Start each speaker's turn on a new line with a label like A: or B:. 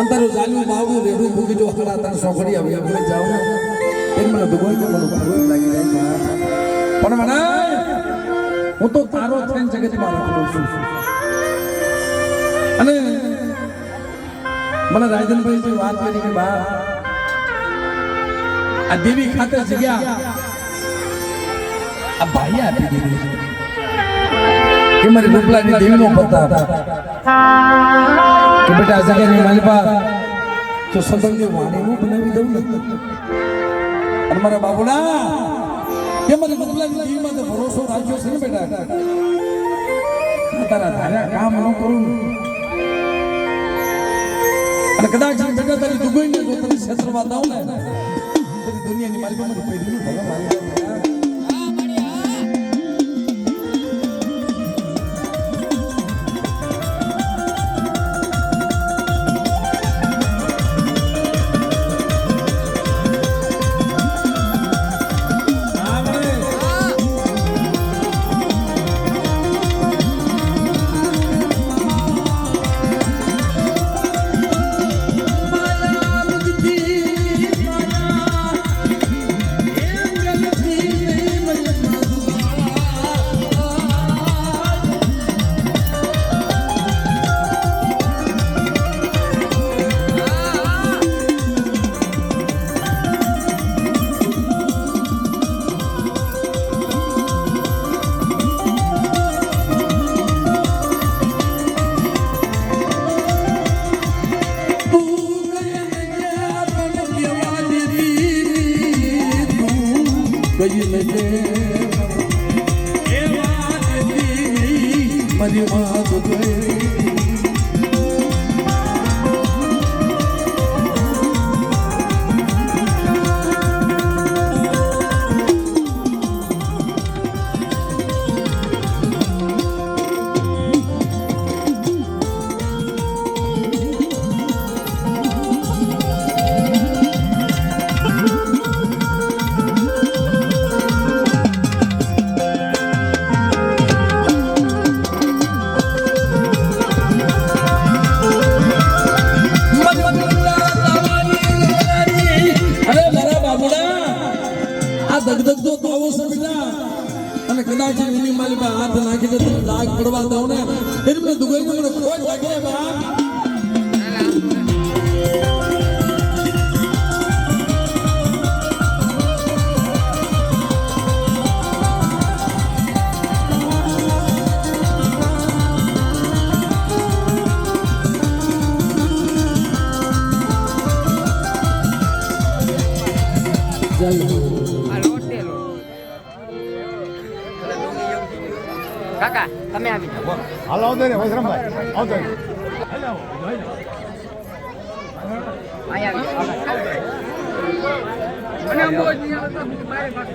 A: અંતરો જાલ્યું બાવડું રેડું ભૂકી જો હકડા તને સોખડી આવી આપણે જાવ ને એ મને દુબઈ તો મને ભૂખ લાગી જાય પણ મને હું તો તારો થઈને જગતમાં રાખું છું અને મને રાજનભાઈ વાત કરી કે બા આ દેવી ખાતે જગ્યા આ ભાઈ આપી દીધી કે મારી રૂપલાની દેવીનો પત્તા કે બેટા આ જગ્યાની માલિપા જો સંબંધી વાણી હું બનાવી દઉં ને અને મારા બાબુડા કે મારી રૂપલાની દેવીમાં તો ભરોસો રાખ્યો છે ને બેટા તારા ધાર્યા કામ ન કરું અને કદાચ બેટા તારી દુગોઈને જો તને ક્ષેત્રમાં દઉં ને તારી દુનિયાની માલિકા મને પહેરી ભગવાન મારી મારી વાત ગઈ દગદગતો તો આવો છે બેટા અને કદાચ એની મારી પાસે હાથ નાખી દે તો દાગ પડવા દઉં ને એટલે દુગઈ મને ખોટ લાગે બા
B: કાકા તમે આવી જાઓ
C: હાલ આવજો ને વૈશ્રમભાઈ આવજો
B: અહીંયા આવી જાઓ